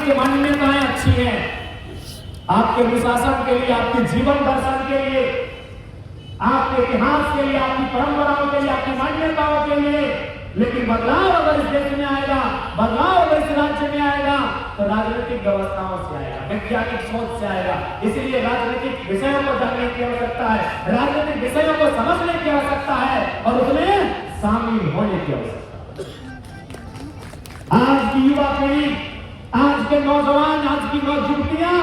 आपकी मान्यताएं अच्छी हैं, आपके अनुशासन के लिए, आपके जीवन दर्शन के लिए, आपके इतिहास के लिए, आपकी परंपराओं के लिए, आपकी मान्यताओं के लिए, लेकिन बदलाव अगर इस देश में आएगा, बदलाव अगर इस राज्य में आएगा, तो राजनीतिक व्यवस्थाओं से आएगा, वैज्ञानिक सोच से आएगा। इसलिए राजनीतिक विषयों को जानने की आवश्यकता है, राजनीतिक विषयों को समझने की आवश्यकता है और उसमें शामिल होने की आवश्यकता है। आज की युवा पीढ़ी, आज के नौजवान, आज की नौजुवतियां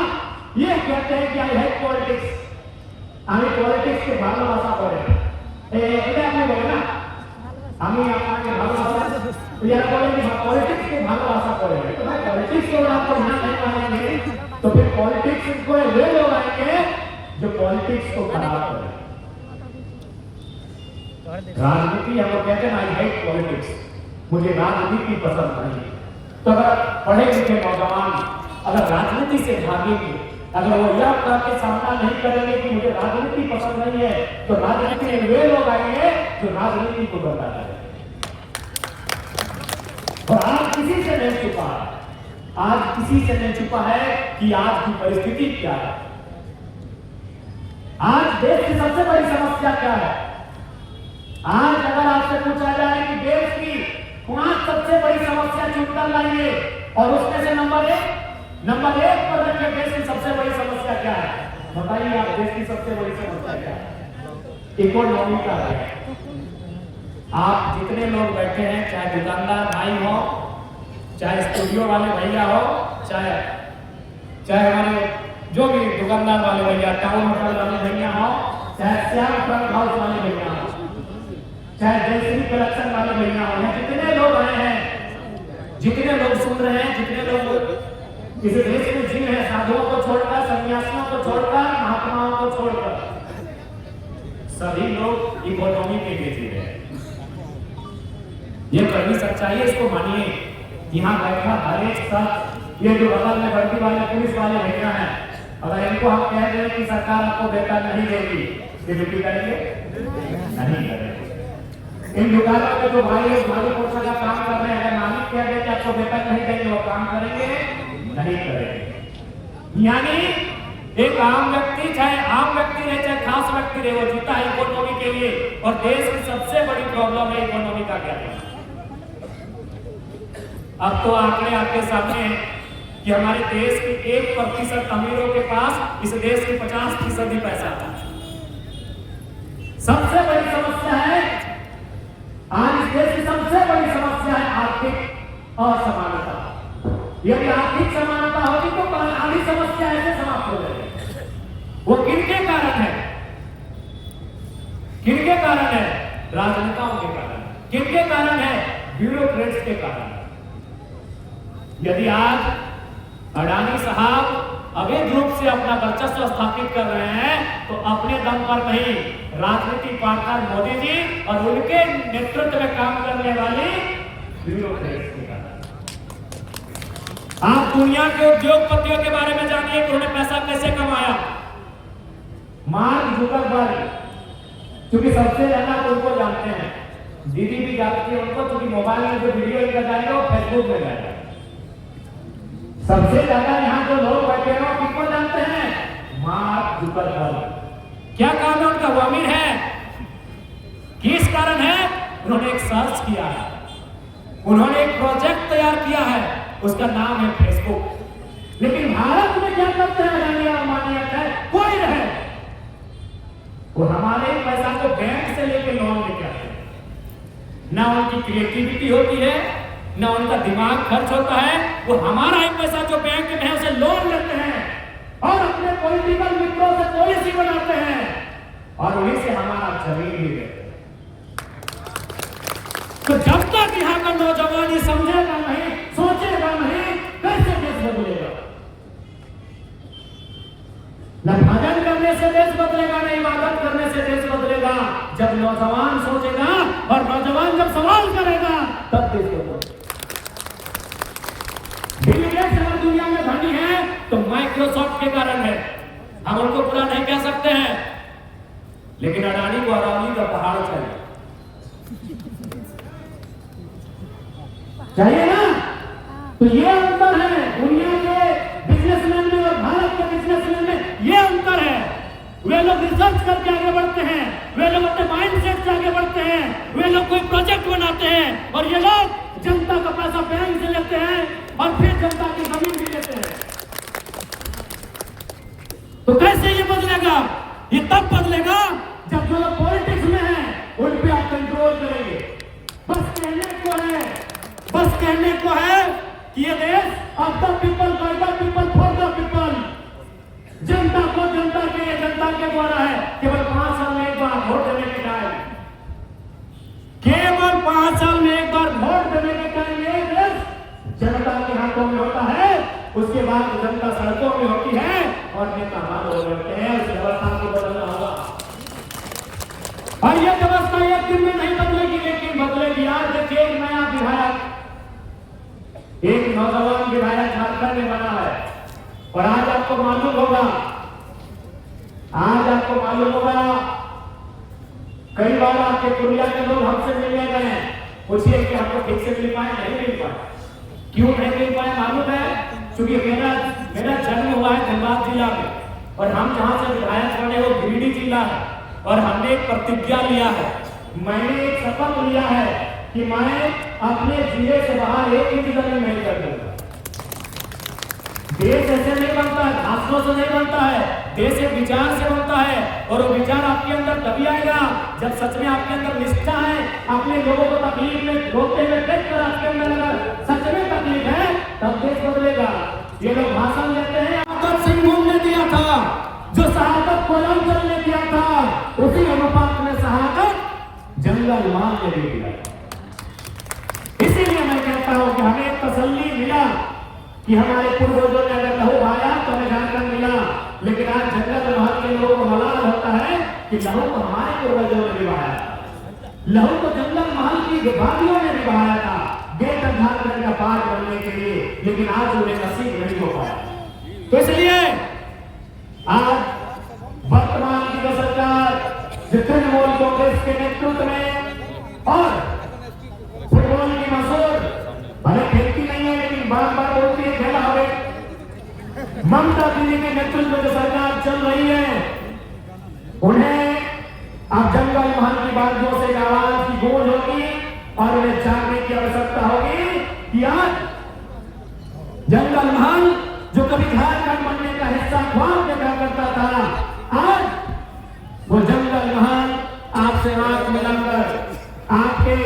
ये कहते हैं कि आई हेट पॉलिटिक्स, আমি পলিটিক্সকে ভালোবাসা করে এটা আপনি বলেন না, আমি আপনাকে ভালোবাসা, यार बोले कि पॉलिटिक्स के भालोबासा करे, तो भाई पॉलिटिक्स को आपको यहाँ नहीं मानेंगे तो फिर पॉलिटिक्स को वे लोग आएंगे जो पॉलिटिक्स को खराब करे। राजनीति हम लोग कहते हैं आई हेट पॉलिटिक्स, मुझे राजनीति पसंद नहीं। तो अगर पढ़े लिखे नौजवान अगर राजनीति से भागेंगे, अगर वो यह करके सामना नहीं करेंगे कि मुझे राजनीति पसंद नहीं है, तो राजनीति में वे लोग आएंगे जो राजनीति को गंदा करेंगे। और आज किसी से नहीं छुपा है, आज किसी से नहीं छुपा है कि आज की परिस्थिति क्या है, आज देश की सबसे बड़ी समस्या क्या है। आज अगर आपसे पूछा जाए कि देश की 5 सबसे बड़ी समस्या चुनकर लाइए और उसमें से नंबर एक पर रखिए देश की सबसे बड़ी समस्या क्या है, बताइए आप देश की सबसे बड़ी समस्या क्या है। इकोनॉमी का है। आप जितने लोग बैठे हैं, चाहे दुकानदार भाई हो, चाहे स्टूडियो वाले भैया हो, चाहे हमारे जो भी दुकानदार वाले भैया, टाउन होटल वाले भैया हो, चाहे श्याम फ्रंट हाउस वाले भैया हो, चाहे जयश्री कलेक्शन वाले भैया हो, जितने लोग आए हैं, जितने लोग सुन रहे हैं, जितने लोग इस देश में जी रहे हैं, साधुओं को छोड़कर, सन्यासियों को छोड़कर, महात्माओं को छोड़कर, सभी लोग इकोनॉमी के लिए जी रहे हैं। ये कड़ी सच्चाई है, इसको मानिए। यहाँ बैठा हर एक शख्स, ये जो बगल में वर्दी वाले पुलिस वाले भैया हैं, अगर इनको हम कह दें कि सरकार आपको वेतन नहीं देगी, ये ड्यूटी करेंगे? नहीं करेंगे। इन दुकानों में जो भाई भारी पोषण का काम कर रहे हैं, मालिक कह दे कि आपको वेतन नहीं देंगे, वो काम करेंगे? नहीं करेंगे। यानी एक आम व्यक्ति, चाहे आम व्यक्ति रहे चाहे खास व्यक्ति रहे, वो जीता है इकोनॉमी के लिए। और देश की सबसे बड़ी प्रॉब्लम है इकोनॉमी का क्या है। अब तो आंकड़े आपके सामने हैं कि हमारे देश के 1% अमीरों के पास इस देश के 50% ही पैसा था। सबसे बड़ी समस्या है आज इस देश की सबसे बड़ी समस्या है आर्थिक असमानता। यदि आर्थिक समानता होगी तो आधी समस्या ऐसे समाप्त हो जाएगी। वो किनके कारण है? किनके कारण है? राजनेताओं के कारण। किनके कारण है? ब्यूरोक्रेट्स के कारण। यदि आज अडानी साहब अवैध रूप से अपना वर्चस्व स्थापित कर रहे हैं तो अपने दम पर नहीं, राजनीतिक पार्टनर मोदी जी और उनके नेतृत्व में काम करने वाले ब्यूरोक्रेट्स के कारण। आप दुनिया के उद्योगपतियों के बारे में जानिए कि उन्होंने पैसा कैसे कमाया। मार्क जुकरबर्ग, क्योंकि सबसे ज्यादा उनको जानते हैं, दीदी भी जानती है उनको, क्योंकि मोबाइल में जो वीडियो इनका जाएगा वो फेसबुक में जाएगा। सबसे ज्यादा यहाँ जो लोग बैठे हैं वो किसको जानते हैं? Mark Zuckerberg. क्या काम है उनका? वो अमीर है। किस कारण है? उन्होंने एक सर्च किया है, उन्होंने एक प्रोजेक्ट तैयार किया है, उसका नाम है फेसबुक। लेकिन भारत में क्या करते हैं अडानी और अंबानी, है कोई रहे, वो हमारे पैसा को बैंक से लेके लोन लेके आते हैं। ना उनकी क्रिएटिविटी होती है, ना उनका दिमाग खर्च होता है, वो हमारा ही पैसा जो बैंक में है उसे लोन लेते हैं और अपने पॉलिटिकल मित्रों से पॉलिसी बनाते हैं और उन्हीं से हमारा जमीन भी लेते हैं। तो जब तक यहाँ का नौजवान ये समझेगा नहीं, सोचेगा नहीं, कैसे देश बदलेगा? न भजन करने से देश बदलेगा, न इबादत करने से देश बदलेगा। जब नौजवान सोचेगा और नौजवान जब सवाल करेगा तब देश बदलेगा। बिल गेट्स अगर दुनिया में धनी है तो माइक्रोसॉफ्ट के कारण है, हम उनको पूरा नहीं कह सकते हैं। लेकिन अडानी को अडानी का पहाड़ चाहिए ना, तो ये अंतर है दुनिया के बिजनेसमैन में और भारत के बिजनेसमैन में, ये अंतर है। वे लोग रिसर्च करके आगे बढ़ते हैं, वे लोग अपने माइंडसेट से आगे बढ़ते हैं, वे लोग कोई प्रोजेक्ट बनाते हैं, और ये लोग जनता का पैसा बैंक से लेते हैं और फिर जनता की जमीन भी लेते हैं। तो कैसे ये बदलेगा? ये तब बदलेगा जब जो लोग पॉलिटिक्स में हैं उन पे आप कंट्रोल करेंगे। बस कहने को है कि ये देश of the people, by the people, for the people, जनता को जनता के द्वारा है। केवल 5 साल में एक बार वोट देने के टाइम, केवल 5 साल में एक बार वोट देने के टाइम ये देश जनता के हाथों में होता है। उसके बाद जनता सड़कों में होती है और नेता हाथ हो जाते हैं। उस व्यवस्था को बदलना होगा और ये व्यवस्था एक दिन में नहीं बदलेगी, लेकिन बदलेगी। आज देखिए एक नया विधायक, एक नौजवान विधायक झारखंड में बना है और आज आपको मालूम होगा, कई बार आपके पुरिया के लोग हमसे मिलने गए हैं, पूछिए कि हमको ठीक से मिल पाए, नहीं मिल पाए। क्यों नहीं मिल पाए मालूम है? क्योंकि मेरा जन्म हुआ है धनबाद जिला में और हम जहां से विधायक बने वो गिरिडीह जिला है और हमने एक प्रतिज्ञा लिया है, मैंने एक शपथ लिया है कि मैं अपने जिले से बाहर 1 इंच जमीन नहीं कर दूंगा। देश ऐसे नहीं बनता है, भाषणों से नहीं बनता है, देश एक विचार से बनता है और वो विचार आपके अंदर तभी आएगा जब सच में आपके अंदर निष्ठा है। अपने लोगों को तकलीफ में रोकते हुए देखकर आपके अंदर अगर सच में तकलीफ है तब देश बदलेगा। ये लोग भाषण देते हैं, भगत सिंह ने दिया था जो शहादत कोलंबर ने दिया था, उसी अनुपात में शहादत जंगल मान ने भी दिया। इसीलिए मैं कहता हूं कि हमें तसल्ली मिला कि हमारे पूर्वजों ने अगर लहू बहाया तो हमें झारखंड मिला, लेकिन आज जंगल महल के लोगों को मलाल होता है कि लहू तो हमारे पूर्वजों ने भी बहाया, लहू तो जंगल महल की वादियों ने भी बहाया था बेहतर झारखंड का पार्ट बनने के लिए, लेकिन आज उन्हें नसीब नहीं हो पाया। तो इसलिए आज वर्तमान की जो सरकार तृणमूल कांग्रेस के नेतृत्व में और फुटबॉल की मशहूर भले खेलती नहीं है लेकिन बार बार बोलती है खेला हवे, ममता दीदी के नेतृत्व में जो सरकार चल रही है उन्हें अब जंगल महल की बातों से आवाज की गूंज होगी और उन्हें जानने की आवश्यकता होगी कि आज जंगल महल जो कभी झारखंड बनने का हिस्सा ख्वाब देखा करता था, आज वो जंगल महल आपसे आंख मिलाकर आपके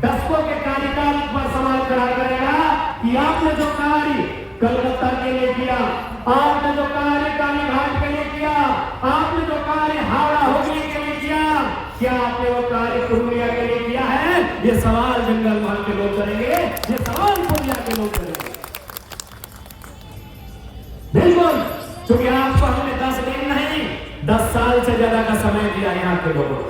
दशकों के कार्यकाल पर सवाल खड़ा करेगा कि आपने जो कार्य कलकत्ता के लिए किया, आपने जो कार्य कालीघाट के लिए किया, आपने जो कार्य हावड़ा हुगली के लिए किया, क्या आपने वो कार्य पुरुलिया के लिए किया है? ये सवाल जंगल महल के लोग करेंगे, ये सवाल पुरुलिया के लोग करेंगे। बिल्कुल, क्योंकि आपको हमने 10 दिन नहीं 10 साल से ज्यादा का समय दिया यहाँ के लोगों को।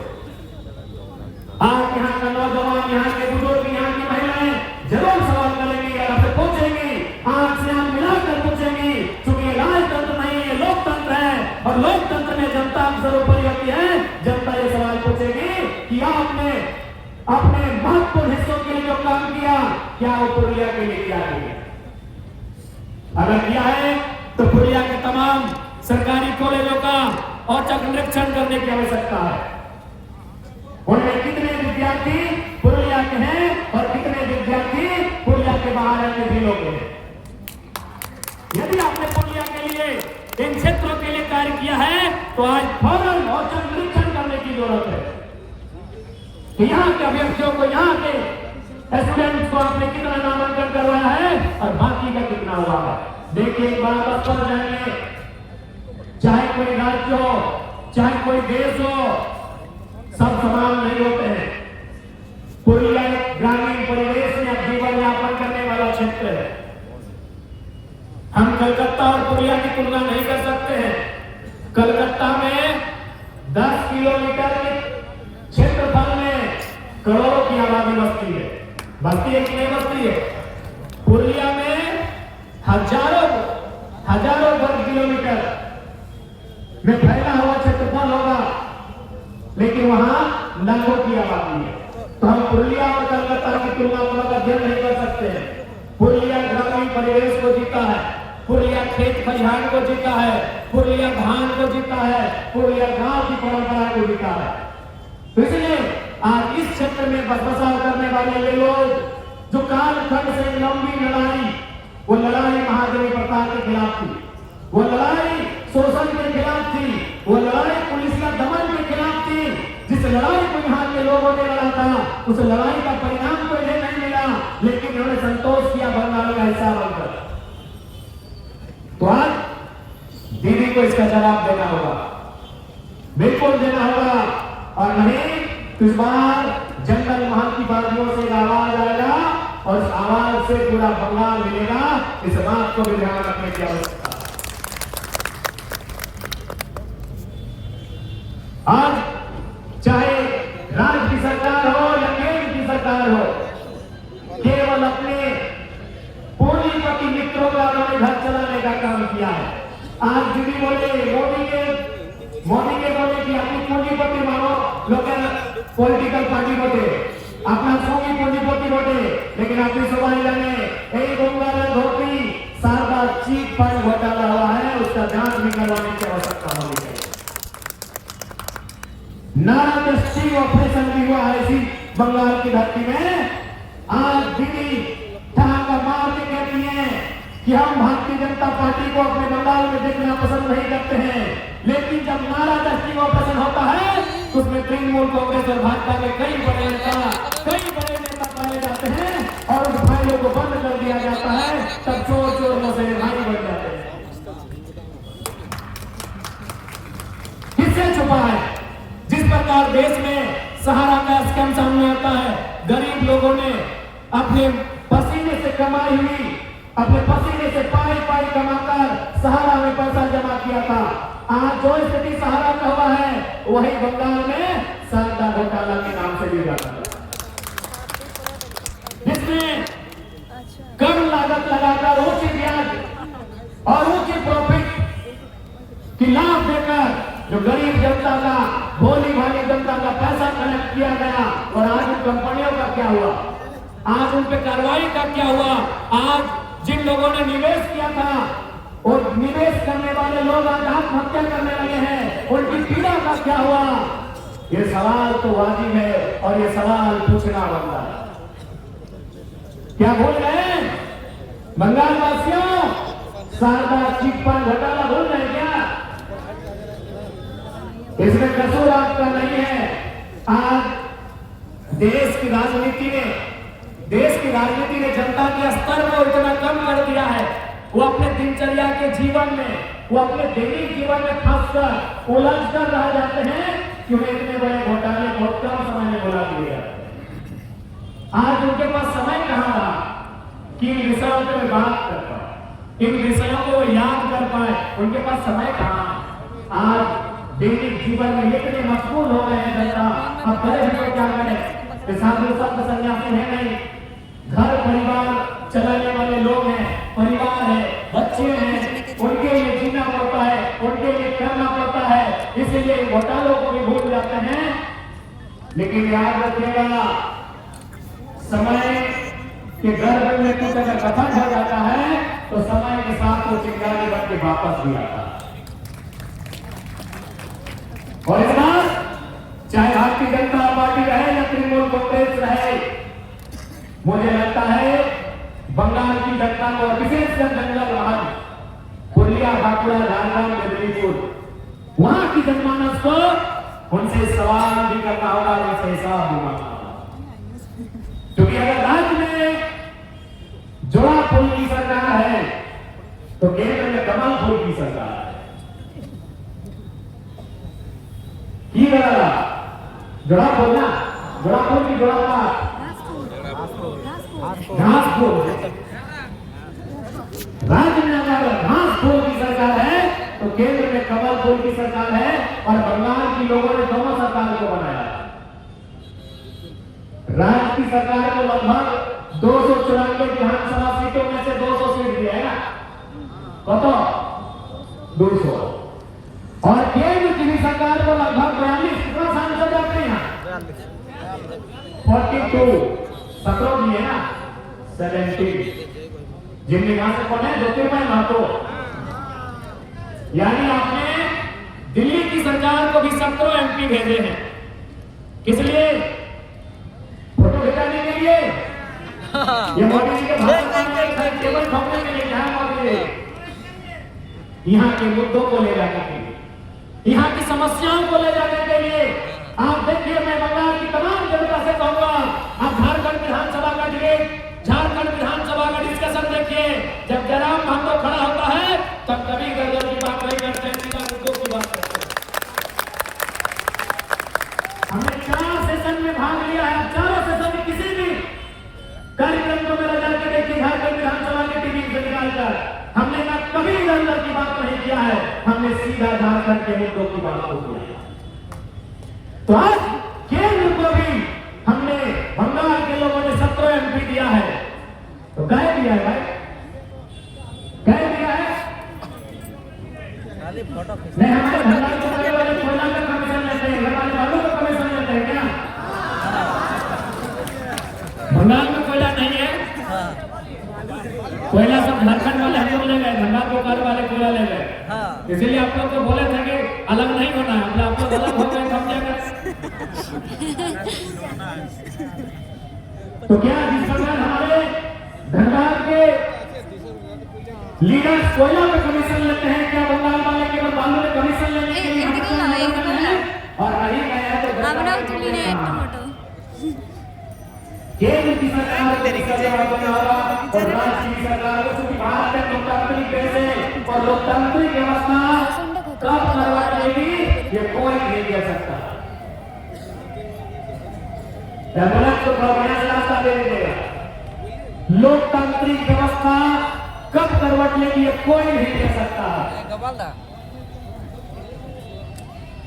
आप यहाँ का नौजवान, यहाँ के बुजुर्ग, यहाँ की महिलाएं जरूर सवाल करेंगे, आपसे पूछेंगी, आंख से आंख मिलाकर पूछेंगी, क्योंकि ये राजतंत्र नहीं है, लोकतंत्र है और लोकतंत्र में जनता सर्वोपरि होती है। जनता ये सवाल पूछेगी कि आपने अपने महत्वपूर्ण हिस्सों के लिए जो काम किया, क्या वो पुरुलिया के लिए क्या किया? अगर किया है तो पुरुलिया के तमाम सरकारी कॉलेजों का औचक निरीक्षण करने की आवश्यकता है। उनमें कितने विद्यार्थी पुरुलिया के हैं और कितने विद्यार्थी पुरुलिया के बाहर अन्य जिलों के हैं। यदि आपने पुरुलिया के लिए, इन क्षेत्रों के लिए कार्य किया है तो आज फौरन औचक निरीक्षण करने की जरूरत है कि यहाँ के अभ्यर्थियों को, यहाँ के स्टूडेंट्स को आपने कितना नामांकन करवाया है और बाकी का कितना हुआ है। देखिए, एक बार बस पर जाएंगे, चाहे कोई राज्य हो, चाहे कोई देश हो, सब समान नहीं होते हैं। पुरुलिया एक ग्रामीण परिवेश में जीवन यापन करने वाला क्षेत्र है। हम कलकत्ता और पुरुलिया की तुलना नहीं कर सकते हैं। कलकत्ता में 10 किलोमीटर के क्षेत्रफल में करोड़ों की आबादी बसती है। बसती है कि नहीं बसती है? पुरुलिया में हजारों वर्ग किलोमीटर में फैला हुआ क्षेत्रफल होगा, लेकिन वहां लाखों की आबादी है। तो हम पुरुलिया और कलकत्ता की तुलना को अध्ययन नहीं कर सकते हैं। पुरलिया ग्रामीण परिवेश को जीता है, पुरलिया खेत खलिहान को जीता है, पुरलिया धान को जीता है, पुरलिया गांव की परंपरा को जीता है। तो इसलिए आज इस क्षेत्र में बसबसाव करने वाले ये लोग जो कालखंड से लंबी लड़ाई, वो लड़ाई महादेवी प्रताप के खिलाफ थी, वो लड़ाई शोषण के खिलाफ थी, वो लड़ाई पुलिस का दमन के खिलाफ थी। जिस लड़ाई को यहाँ के लोगों ने लड़ा था, उस लड़ाई का परिणाम तो इन्हें नहीं मिला, लेकिन उन्होंने संतोष किया बंगाल का हिस्सा बनकर। तो आज दीदी को इसका जवाब देना होगा, बिल्कुल देना होगा, और नहीं तो इस बार जंगल महल की बागियों से आवाज आएगा और इस आवाज से पूरा बंगाल मिलेगा। इस बात को भी ध्यान रखने की आवश्यकता। आज चाहे राज्य की सरकार हो या केंद्र की सरकार हो, केवल अपने पूंजीपति मित्रों का उन्होंने घर चलाने का काम किया है। आज दीदी बोले, मोदी के बोले कि अपनी पूंजीपति मानो, लोग पॉलिटिकल पार्टी बोले अपना सोगी पूंजीपति बोले, लेकिन अपनी सुबाई जाने एक गंगा धोती शारदा चीट फंड घोटाला हुआ है, उसका जांच भी करवाने की आवश्यकता होनी चाहिए। नारा स्टिंग ऑपरेशन भी हुआ है इसी बंगाल की धरती में। आज दीदी ठहाका मार के कहती है कि हम भारतीय जनता पार्टी को अपने बंगाल में देखना पसंद नहीं करते हैं, लेकिन जब नारा स्टिंग ऑपरेशन होता है तो उसमें तृणमूल कांग्रेस और भाजपा के कई बड़े नेता पाए जाते हैं और उस भाइयों को बंद कर दिया जाता है, तब चोर चोर मौसे भाई बन जाते हैं। किससे छुपा है? जिस प्रकार देश में सहारा का स्कैम सामने आता है, गरीब लोगों ने अपने पसीने से कमाई हुई, अपने पसीने से पाई कमाकर सहारा में पैसा जमा किया था। आज जो स्थिति सहारा का हुआ है, वही बंगाल में शारदा घोटाला के नाम से भी जाता है, जिसमें कम लागत लगाकर ऊंची ब्याज और ऊंची प्रॉफिट की लाभ देकर जो गरीब जनता का, भोली भाली जनता का पैसा कलेक्ट किया गया। और आज उन कंपनियों का क्या हुआ, आज उन पे कार्रवाई का क्या हुआ? आज जिन लोगों ने निवेश किया था और निवेश करने वाले लोग आज आत्महत्या करने लगे हैं, उनकी पीड़ा का क्या हुआ? ये सवाल तो वाजिब है और ये सवाल पूछना बनता है। क्या बोल रहे हैं बंगाल वासियों? शारदा चिट फंड घोटाला बोल रहे हैं क्या? इसमें कसूर आपका नहीं है। आज देश की राजनीति ने जनता के स्तर को इतना कम कर दिया है, वो अपने दिनचर्या के जीवन में, वो अपने दैनिक जीवन में फंसकर उलझ कर रह जाते हैं कि उन्हें इतने बड़े घोटाले बहुत कम समय में बुला दिए जाते हैं। आज उनके पास समय कहाँ रहा कि इन विषयों पर बात कर पाए, इन विषयों को याद कर पाए, उनके पास समय कहाँ। आज दैनिक जीवन में इतने मशगूल हो गए हैं जनता, अब बड़े भी क्या करें, साधु संत सन्यासी है नहीं, घर परिवार चलाने वाले लोग हैं, परिवार है, बच्चे हैं, उनके लिए जीना पड़ता है, उनके लिए करना पड़ता है, इसीलिए घोटालों को भी भूल जाते हैं। लेकिन याद रखिएगा, समय के गर्भ में कुछ अगर कथन हो जाता है तो समय के साथ वो चिंगारी बन के वापस भी आता है। और इस बार चाहे भारतीय जनता पार्टी रहे या तृणमूल कांग्रेस रहे, मुझे लगता है बंगाल की जनता को, विशेषकर जंगल महल, पुरलिया, बांकुड़ा, झारखंड, मेदिनीपुर, वहां की जनमानस को उनसे सवाल भी करना होगा, उनसे हिसाब भी मांगना होगा। क्योंकि अगर राज्य में जोड़ा फूल की सरकार है तो केंद्र में कमल फूल की सरकार है। जोड़ा फूल ना, जोड़ा फूल की जोड़ा घास फूल। राज्य में अगर घास फूल की सरकार है तो केंद्र में कमल फूल की सरकार है, और बंगाल की लोगों ने दोनों सरकार को बनाया। राज्य की सरकार को लगभग 294 विधानसभा सीटों में से 200 सीट दिया है ना, कतो 200, और केंद्र की सरकार को लगभग 42 कितना सांसद आते हैं 42, 17 दिए ना 17, जिनमें यहां से कौन है? ज्योतिर्मय महतो। यानी आपने दिल्ली की सरकार को भी 17 एमपी भेजे हैं। किस लिए? फोटो खिंचाने के लिए? ये मोदी जी के भाषण केवल ठोकने के लिए क्या मोदी जी? यहाँ के मुद्दों को ले जाने के लिए, यहाँ की समस्याओं को ले जाने के लिए। आप देखिए, मैं बंगाल की तमाम जनता से कहूंगा, आप झारखंड विधानसभा का डिबेट, झारखंड विधानसभा का डिस्कशन देखिए। जब जयराम महतो खड़ा होता है तब कभी गड़बड़ की बात नहीं करते, सीधा मुद्दों की बात करते। हमने 4 सेशन में भाग लिया है। 4 सेशन में किसी भी कार्यक्रम को मेरा जाके देखिए, झारखंड विधानसभा के टीवी से निकालकर हमने ना कभी इधर की बात नहीं किया है, हमने सीधा झारखंड के मुद्दों की बात को किया। तो आज केंद्र को भी हमने, बंगाल के लोगों ने 17 एमपी दिया है, तो कह दिया है भाई, कह दिया है नहीं। हमारे बंगाल के बड़े बड़े कोयला का कमीशन लेते हैं, हमारे बालू का कमीशन लेते हैं क्या? बंगाल में कोयला नहीं है, कोयला सब झारखंड वाले हम लोग ले गए, गंगा बोकारो वाले कोयला ले गए। इसीलिए आप लोग को बोले थे कि अलग नहीं होना है, आप लोग अलग हो गए, समझेगा? तो क्या जिस प्रकार हमारे धनबाद के लीडर्स कोयला में कमीशन लेते हैं, क्या बंगाल वाले केवल बालू में कमीशन लेने के लिए और नहीं गया तो केंद्र की सरकार और राज्य की सरकार को चूंकि भारत में लोकतांत्रिक देश है और लोकतांत्रिक व्यवस्था कब करवा देगी ये कोई नहीं कह सकता। एम्बुलेंस को प्रयास रास्ता दे देगा, लोकतांत्रिक व्यवस्था कब करवट लेगी ये कोई नहीं कह सकता।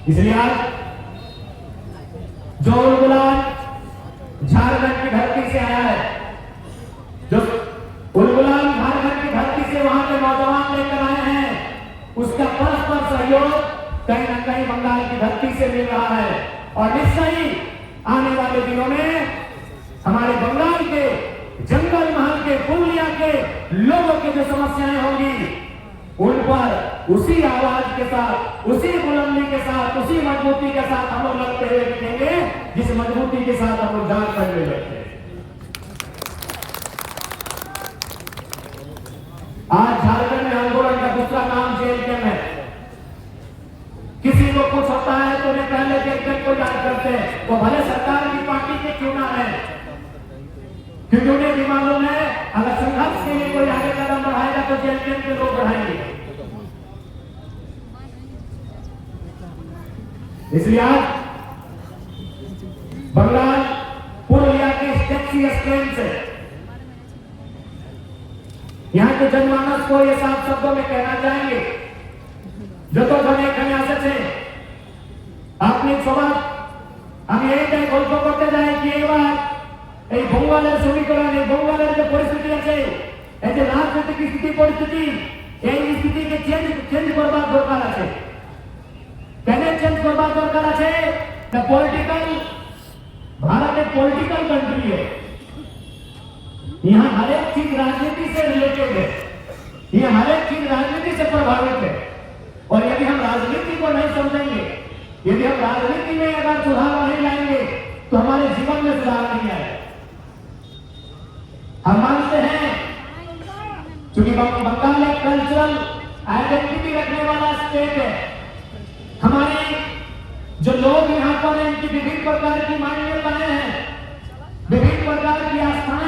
इसलिए आज जो उलगुलान झारखंड की धरती से आया है, जो उलगुलान झारखंड की धरती से वहां के नौजवान लेकर आए हैं, उसका परस्पर सहयोग कहीं न कहीं बंगाल की धरती से मिल रहा है। और निश्चय ही आने वाले दिनों में हमारे बंगाल के जंगल महल के, पुरलिया के लोगों की जो समस्याएं होंगी उन पर उसी आवाज के साथ, उसी बुलंदी के साथ, उसी मजबूती के साथ हम लोग लड़ते हुए दिखेंगे जिस मजबूती के साथ हम लोग जान करने लगते हैं। आज झारखंड में आंदोलन का दूसरा नाम जेएलके है। किसी को कुछ होता है तो उन्हें पहले जेएलके को याद करते हैं, वो भले सरकार की पार्टी के क्यों ना है, क्योंकि उन्हें भी मालूम है अगर संघर्ष के लिए कोई आगे कदम बढ़ाएगा तो जेएलके के लोग बढ़ाएंगे। इसलिए आज बंगाल पुरलिया के टैक्सी स्टैंड से यहाँ के जनमानस को ये साफ शब्दों में कहना चाहेंगे, जो तो जने আছে আপনি সবাই আমি এইটাই গল্প করতে যাই কি এবার এই বঙ্গালের সমীকরণ, এই বঙ্গালের যে পরিস্থিতি আছে, এই যে রাজনৈতিক স্থিতি পরিস্থিতি, এই স্থিতিকে চেঞ্জ করবার দরকার আছে। কেন চেঞ্জ করবার দরকার আছে? পলিটিক্যাল, भारत एक पॉलिटिकल कंट्री है, यहाँ हर एक चीज राजनीति से रिलेटेड है, ये हर एक चीज राजनीति से प्रभावित है। और यदि हम राजनीति को नहीं समझेंगे, यदि हम राजनीति में अगर सुधार नहीं लाएंगे तो हमारे जीवन में सुधार नहीं आएगा। हम मानते हैं क्योंकि बंगाल एक कल्चरल आइडेंटिटी रखने वाला स्टेट है, हमारे जो लोग यहाँ पर इनकी विभिन्न प्रकार की मान्यताएं हैं, विभिन्न प्रकार की आस्थाएं